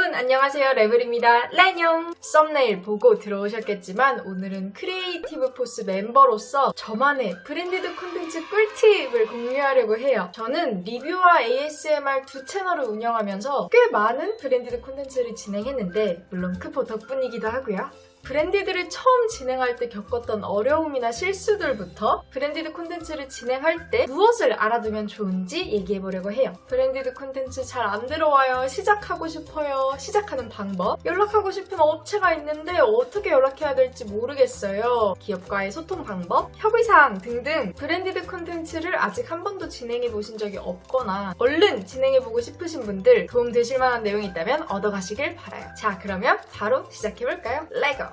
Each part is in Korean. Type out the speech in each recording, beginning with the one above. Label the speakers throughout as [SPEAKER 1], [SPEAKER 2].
[SPEAKER 1] 여러분 안녕하세요, 레블입니다. 란영! 썸네일 보고 들어오셨겠지만 오늘은 크리에이티브 포스 멤버로서 저만의 브랜디드 콘텐츠 꿀팁을 공유하려고 해요. 저는 리뷰와 ASMR 두 채널을 운영하면서 꽤 많은 브랜디드 콘텐츠를 진행했는데 물론 크포 덕분이기도 하고요. 브랜디드를 처음 진행할 때 겪었던 어려움이나 실수들부터 브랜디드 콘텐츠를 진행할 때 무엇을 알아두면 좋은지 얘기해보려고 해요. 브랜디드 콘텐츠 잘 안 들어와요, 시작하고 싶어요, 시작하는 방법, 연락하고 싶은 업체가 있는데 어떻게 연락해야 될지 모르겠어요, 기업과의 소통 방법, 협의사항 등등 브랜디드 콘텐츠를 아직 한 번도 진행해보신 적이 없거나 얼른 진행해보고 싶으신 분들 도움되실 만한 내용이 있다면 얻어가시길 바라요. 자, 그러면 바로 시작해볼까요? 레고!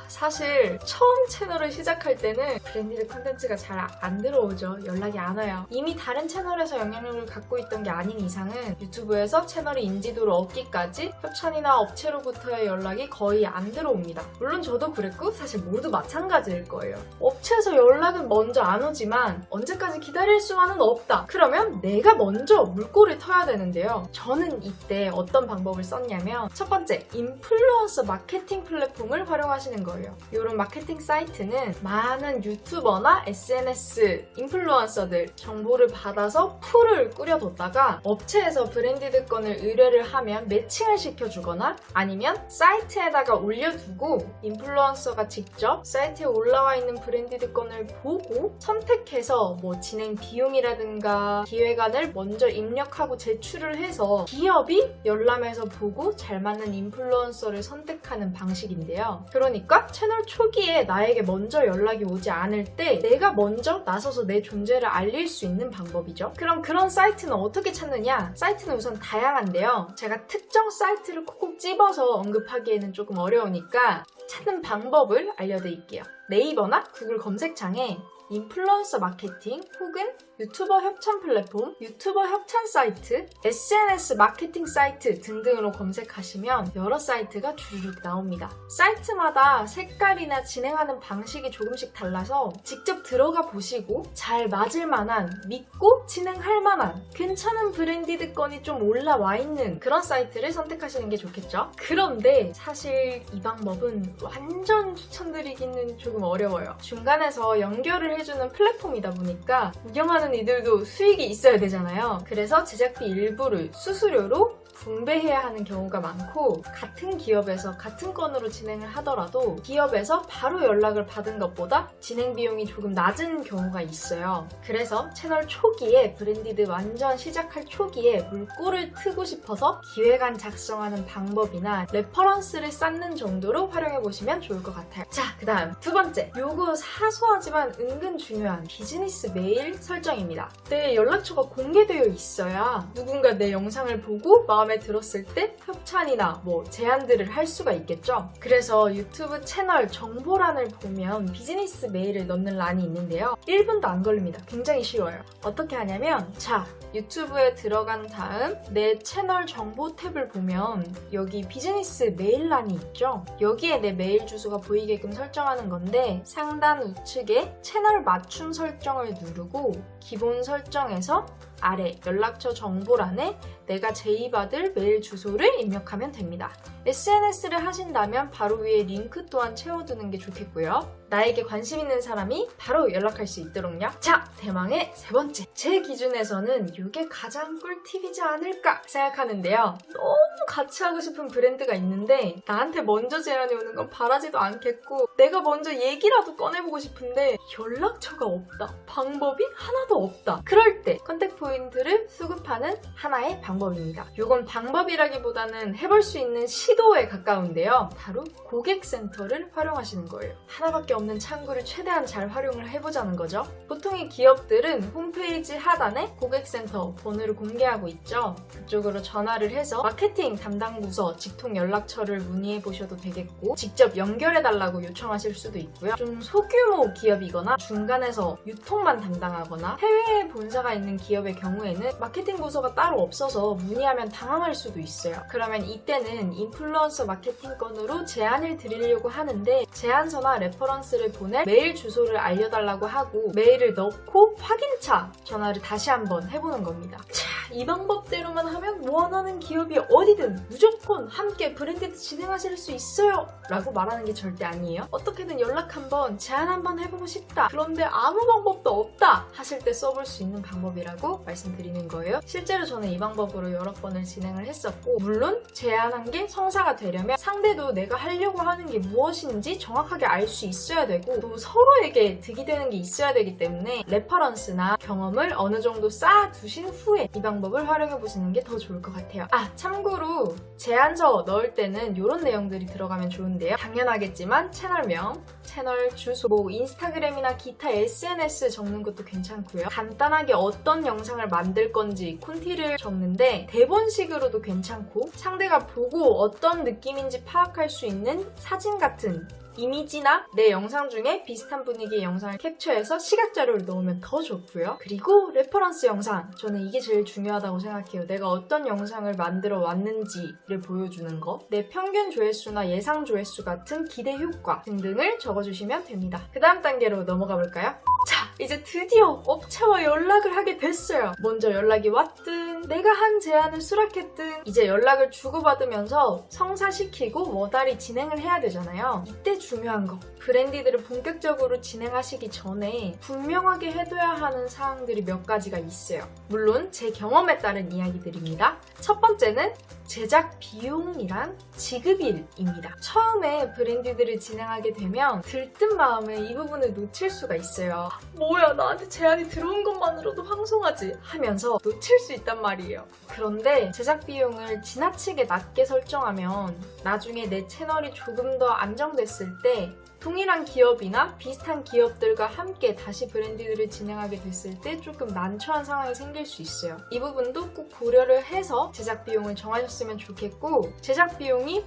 [SPEAKER 1] 사실 처음 채널을 시작할 때는 브랜디드 콘텐츠가 잘 안 들어오죠. 연락이 안 와요. 이미 다른 채널에서 영향력을 갖고 있던 게 아닌 이상은 유튜브에서 채널의 인지도를 얻기까지 협찬이나 업체로부터의 연락이 거의 안 들어옵니다. 물론 저도 그랬고 사실 모두 마찬가지일 거예요. 업체에서 연락은 먼저 안 오지만 언제까지 기다릴 수만은 없다. 그러면 내가 먼저 물꼬를 터야 되는데요. 저는 이때 어떤 방법을 썼냐면 첫 번째, 인플루언서 마케팅 플랫폼을 활용하시는 거예요. 이런 마케팅 사이트는 많은 유튜버나 SNS 인플루언서들 정보를 받아서 풀을 꾸려뒀다가 업체에서 브랜디드 건을 의뢰를 하면 매칭을 시켜주거나 아니면 사이트에다가 올려두고 인플루언서가 직접 사이트에 올라와 있는 브랜디드 건을 보고 선택해서 뭐 진행 비용이라든가 기획안을 먼저 입력하고 제출을 해서 기업이 열람해서 보고 잘 맞는 인플루언서를 선택하는 방식인데요. 그러니까 채널 초기에 나에게 먼저 연락이 오지 않을 때 내가 먼저 나서서 내 존재를 알릴 수 있는 방법이죠. 그럼 그런 사이트는 어떻게 찾느냐? 사이트는 우선 다양한데요. 제가 특정 사이트를 콕콕 집어서 언급하기에는 조금 어려우니까 찾는 방법을 알려드릴게요. 네이버나 구글 검색창에 인플루언서 마케팅 혹은 유튜버 협찬 플랫폼, 유튜버 협찬 사이트, SNS 마케팅 사이트 등등으로 검색하시면 여러 사이트가 주르륵 나옵니다. 사이트마다 색깔이나 진행하는 방식이 조금씩 달라서 직접 들어가 보시고 잘 맞을 만한, 믿고 진행할 만한 괜찮은 브랜디드 건이 좀 올라와 있는 그런 사이트를 선택하시는 게 좋겠죠? 그런데 사실 이 방법은 완전 추천드리기는 조금 어려워요. 중간에서 연결을 해주는 플랫폼이다 보니까 운영하는 이들도 수익이 있어야 되잖아요. 그래서 제작비 일부를 수수료로 분배해야 하는 경우가 많고 같은 기업에서 같은 건으로 진행을 하더라도 기업에서 바로 연락을 받은 것보다 진행 비용이 조금 낮은 경우가 있어요. 그래서 채널 초기에 브랜디드 완전 시작할 초기에 물꼬를 트고 싶어서 기획안 작성하는 방법이나 레퍼런스를 쌓는 정도로 활용해보시면 좋을 것 같아요. 자, 그 다음 두 번째, 요거 사소하지만 은근 중요한 비즈니스 메일 설정입니다. 내 연락처가 공개되어 있어야 누군가 내 영상을 보고 마음에 들었을 때 협찬이나 뭐 제안들을 할 수가 있겠죠. 그래서 유튜브 채널 정보란을 보면 비즈니스 메일을 넣는 란이 있는데요. 1분도 안 걸립니다. 굉장히 쉬워요. 어떻게 하냐면 자, 유튜브에 들어간 다음 내 채널 정보 탭을 보면 여기 비즈니스 메일란이 있죠. 여기에 내 메일 주소가 보이게끔 설정하는 건데 상단 우측에 채널 맞춤 설정을 누르고 기본 설정에서 아래 연락처 정보란에 내가 제의받을 메일 주소를 입력하면 됩니다. SNS를 하신다면 바로 위에 링크 또한 채워두는 게 좋겠고요. 나에게 관심 있는 사람이 바로 연락할 수 있도록요. 자, 대망의 세 번째. 제 기준에서는 이게 가장 꿀팁이지 않을까 생각하는데요. 너무 같이 하고 싶은 브랜드가 있는데 나한테 먼저 제안이 오는 건 바라지도 않겠고 내가 먼저 얘기라도 꺼내보고 싶은데 연락처가 없다. 방법이 하나도 없다. 그럴 때 컨택 포인트를 수급하는 하나의 방법입니다. 이건 방법이라기보다는 해볼 수 있는 시도에 가까운데요. 바로 고객센터를 활용하시는 거예요. 하나밖에 없는 창구를 최대한 잘 활용을 해보자는 거죠. 보통의 기업들은 홈페이지 하단에 고객센터 번호를 공개하고 있죠. 그쪽으로 전화를 해서 마케팅 담당 부서 직통 연락처를 문의해 보셔도 되겠고 직접 연결해달라고 요청하실 수도 있고요. 좀 소규모 기업이거나 중간에서 유통만 담당하거나 해외에 본사가 있는 기업의 경우에는 마케팅 부서가 따로 없어서 문의하면 당황할 수도 있어요. 그러면 이때는 인플루언서 마케팅 건으로 제안을 드리려고 하는데 제안서나 레퍼런스를 보낼 메일 주소를 알려달라고 하고 메일을 넣고 확인차 전화를 다시 한번 해보는 겁니다. 자, 이 방법대로만 하면 원하는 기업이 어디든 무조건 함께 브랜디드 진행하실 수 있어요 라고 말하는 게 절대 아니에요. 어떻게든 연락 한번 제안 한번 해보고 싶다, 그런데 아무 방법도 없다 하실 때 써볼 수 있는 방법이라고 말씀드리는 거예요. 실제로 저는 이 방법으로 여러 번을 진행을 했었고, 물론 제안한 게 성사가 되려면 상대도 내가 하려고 하는 게 무엇인지 정확하게 알 수 있어야 되고, 또 서로에게 득이 되는 게 있어야 되기 때문에 레퍼런스나 경험을 어느 정도 쌓아두신 후에 이 방법을 활용해 보시는 게 더 좋을 것 같아요. 참고로 제안서 넣을 때는 이런 내용들이 들어가면 좋은데요. 당연하겠지만 채널명, 채널 주소, 인스타그램이나 기타 SNS 적는 것도 괜찮고요. 간단하게 어떤 영상을 만들 건지 콘티를 적는데 대본식으로도 괜찮고, 상대가 보고 어떤 느낌인지 파악할 수 있는 사진 같은 이미지나 내 영상 중에 비슷한 분위기의 영상을 캡처해서 시각자료를 넣으면 더 좋고요. 그리고 레퍼런스 영상, 저는 이게 제일 중요하다고 생각해요. 내가 어떤 영상을 만들어 왔는지를 보여주는 거, 내 평균 조회수나 예상 조회수 같은 기대 효과 등등을 적어주시면 됩니다. 그 다음 단계로 넘어가 볼까요? 자, 이제 드디어 업체와 연락을 하게 됐어요. 먼저 연락이 왔든 내가 한 제안을 수락했든 이제 연락을 주고받으면서 성사시키고 원활히 진행을 해야 되잖아요. 이때 중요한 거, 브랜디드를 본격적으로 진행하시기 전에 분명하게 해둬야 하는 사항들이 몇 가지가 있어요. 물론 제 경험에 따른 이야기들입니다. 첫 번째는 제작 비용이랑 지급일입니다. 처음에 브랜디드를 진행하게 되면 들뜬 마음에 이 부분을 놓칠 수가 있어요. 뭐야, 나한테 제안이 들어온 것만으로도 황송하지 하면서 놓칠 수 있단 말이에요. 그런데 제작 비용을 지나치게 낮게 설정하면 나중에 내 채널이 조금 더 안정됐을 때 동일한 기업이나 비슷한 기업들과 함께 다시 브랜디드를 진행하게 됐을 때 조금 난처한 상황이 생길 수 있어요. 이 부분도 꼭 고려를 해서 제작 비용을 정하셨으면 좋겠고, 제작 비용이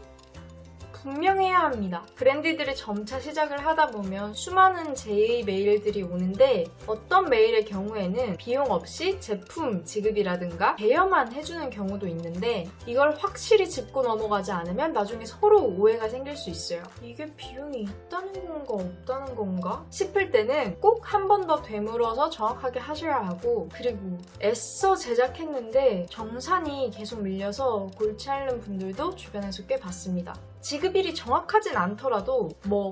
[SPEAKER 1] 분명해야 합니다. 브랜디드를 점차 시작을 하다 보면 수많은 제의 메일들이 오는데 어떤 메일의 경우에는 비용 없이 제품 지급이라든가 대여만 해주는 경우도 있는데, 이걸 확실히 짚고 넘어가지 않으면 나중에 서로 오해가 생길 수 있어요. 이게 비용이 있다는 건가 없다는 건가 싶을 때는 꼭 한 번 더 되물어서 정확하게 하셔야 하고, 그리고 애써 제작했는데 정산이 계속 밀려서 골치 앓는 분들도 주변에서 꽤 봤습니다. 지급일이 정확하진 않더라도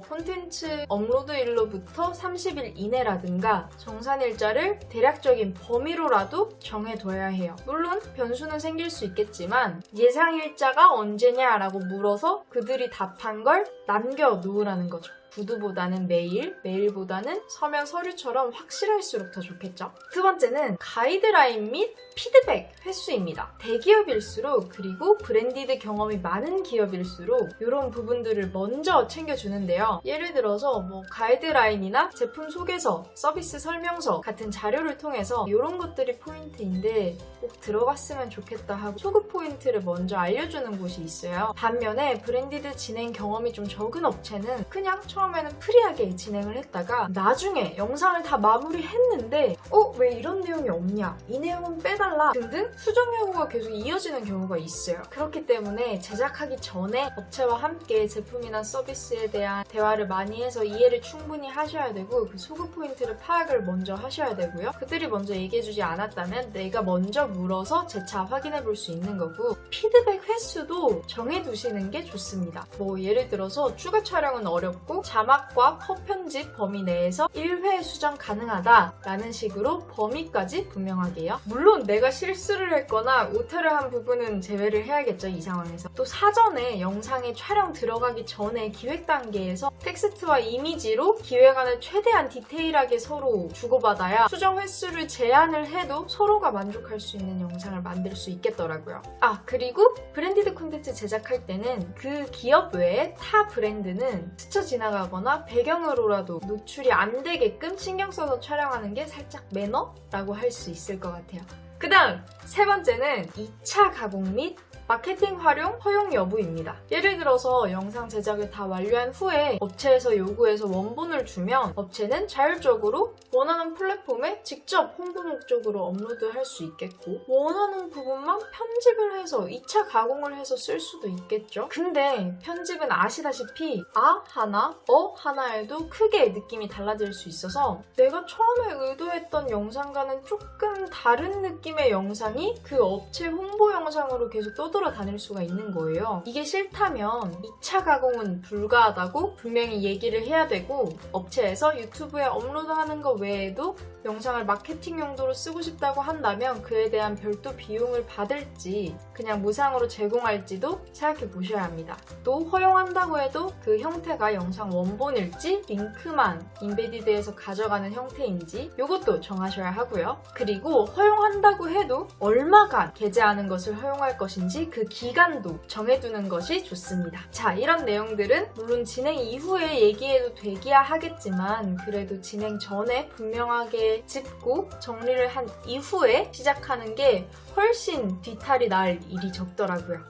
[SPEAKER 1] 콘텐츠 업로드일로부터 30일 이내라든가 정산일자를 대략적인 범위로라도 정해둬야 해요. 물론 변수는 생길 수 있겠지만 예상일자가 언제냐라고 물어서 그들이 답한 걸 남겨놓으라는 거죠. 구두보다는 메일, 메일보다는 서면 서류처럼 확실할수록 더 좋겠죠. 두 번째는 가이드라인 및 피드백 횟수입니다. 대기업일수록, 그리고 브랜디드 경험이 많은 기업일수록 이런 부분들을 먼저 챙겨주는데요. 예를 들어서 가이드라인이나 제품 소개서, 서비스 설명서 같은 자료를 통해서 이런 것들이 포인트인데 꼭 들어갔으면 좋겠다 하고 소급 포인트를 먼저 알려주는 곳이 있어요. 반면에 브랜디드 진행 경험이 좀 적은 업체는 그냥 처음에는 프리하게 진행을 했다가 나중에 영상을 다 마무리했는데 왜 이런 내용이 없냐, 이 내용은 빼달라 등등 수정 요구가 계속 이어지는 경우가 있어요. 그렇기 때문에 제작하기 전에 업체와 함께 제품이나 서비스에 대한 대화를 많이 해서 이해를 충분히 하셔야 되고, 그 소급 포인트를 파악을 먼저 하셔야 되고요. 그들이 먼저 얘기해주지 않았다면 내가 먼저 물어서 재차 확인해 볼 수 있는 거고, 피드백 횟수도 정해두시는 게 좋습니다. 예를 들어서 추가 촬영은 어렵고 자막과 컷 편집 범위 내에서 1회 수정 가능하다라는 식으로 범위까지 분명하게요. 물론 내가 실수를 했거나 오타를 한 부분은 제외를 해야겠죠, 이 상황에서. 또 사전에 영상에 촬영 들어가기 전에 기획 단계에서 텍스트와 이미지로 기획안을 최대한 디테일하게 서로 주고받아야 수정 횟수를 제한을 해도 서로가 만족할 수 있는 영상을 만들 수 있겠더라고요. 그리고 브랜디드 콘텐츠 제작할 때는 그 기업 외에 타 브랜드는 스쳐 지나가거나 배경으로라도 노출이 안 되게끔 신경 써서 촬영하는 게 살짝 매너라고 할 수 있을 것 같아요. 그 다음 세 번째는 2차 가공 및 마케팅 활용 허용 여부입니다. 예를 들어서 영상 제작을 다 완료한 후에 업체에서 요구해서 원본을 주면 업체는 자율적으로 원하는 플랫폼에 직접 홍보 목적으로 업로드할 수 있겠고 원하는 부분만 편집을 해서 2차 가공을 해서 쓸 수도 있겠죠. 근데 편집은 아시다시피 아 하나, 어 하나에도 크게 느낌이 달라질 수 있어서 내가 처음에 의도했던 영상과는 조금 다른 느낌의 영상이 그 업체 홍보 영상으로 계속 떠돌아다닐 수가 있는 거예요. 이게 싫다면 2차 가공은 불가하다고 분명히 얘기를 해야 되고 업체에서 유튜브에 업로드하는 것 외에도 영상을 마케팅 용도로 쓰고 싶다고 한다면 그에 대한 별도 비용을 받을지 그냥 무상으로 제공할지도 생각해 보셔야 합니다. 또 허용한다고 해도 그 형태가 영상 원본일지 링크만 인베디드에서 가져가는 형태인지 이것도 정하셔야 하고요. 그리고 허용한다고 해도 얼마간 게재하는 것을 허용할 것인지 그 기간도 정해두는 것이 좋습니다. 자, 이런 내용들은 물론 진행 이후에 얘기해도 되기야 하겠지만 그래도 진행 전에 분명하게 짚고 정리를 한 이후에 시작하는 게 훨씬 뒤탈이 날 일이 적더라고요.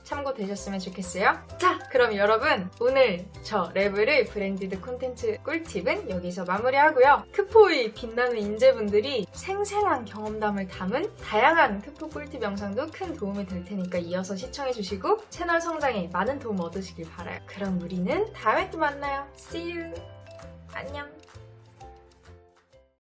[SPEAKER 1] 참고되셨으면 좋겠어요. 자, 그럼 여러분 오늘 저 레벨의 브랜디드 콘텐츠 꿀팁은 여기서 마무리하고요. 크포의 빛나는 인재분들이 생생한 경험담을 담은 다양한 크포 꿀팁 영상도 큰 도움이 될 테니까 이어서 시청해주시고 채널 성장에 많은 도움 얻으시길 바라요. 그럼 우리는 다음에 또 만나요. See you! 안녕!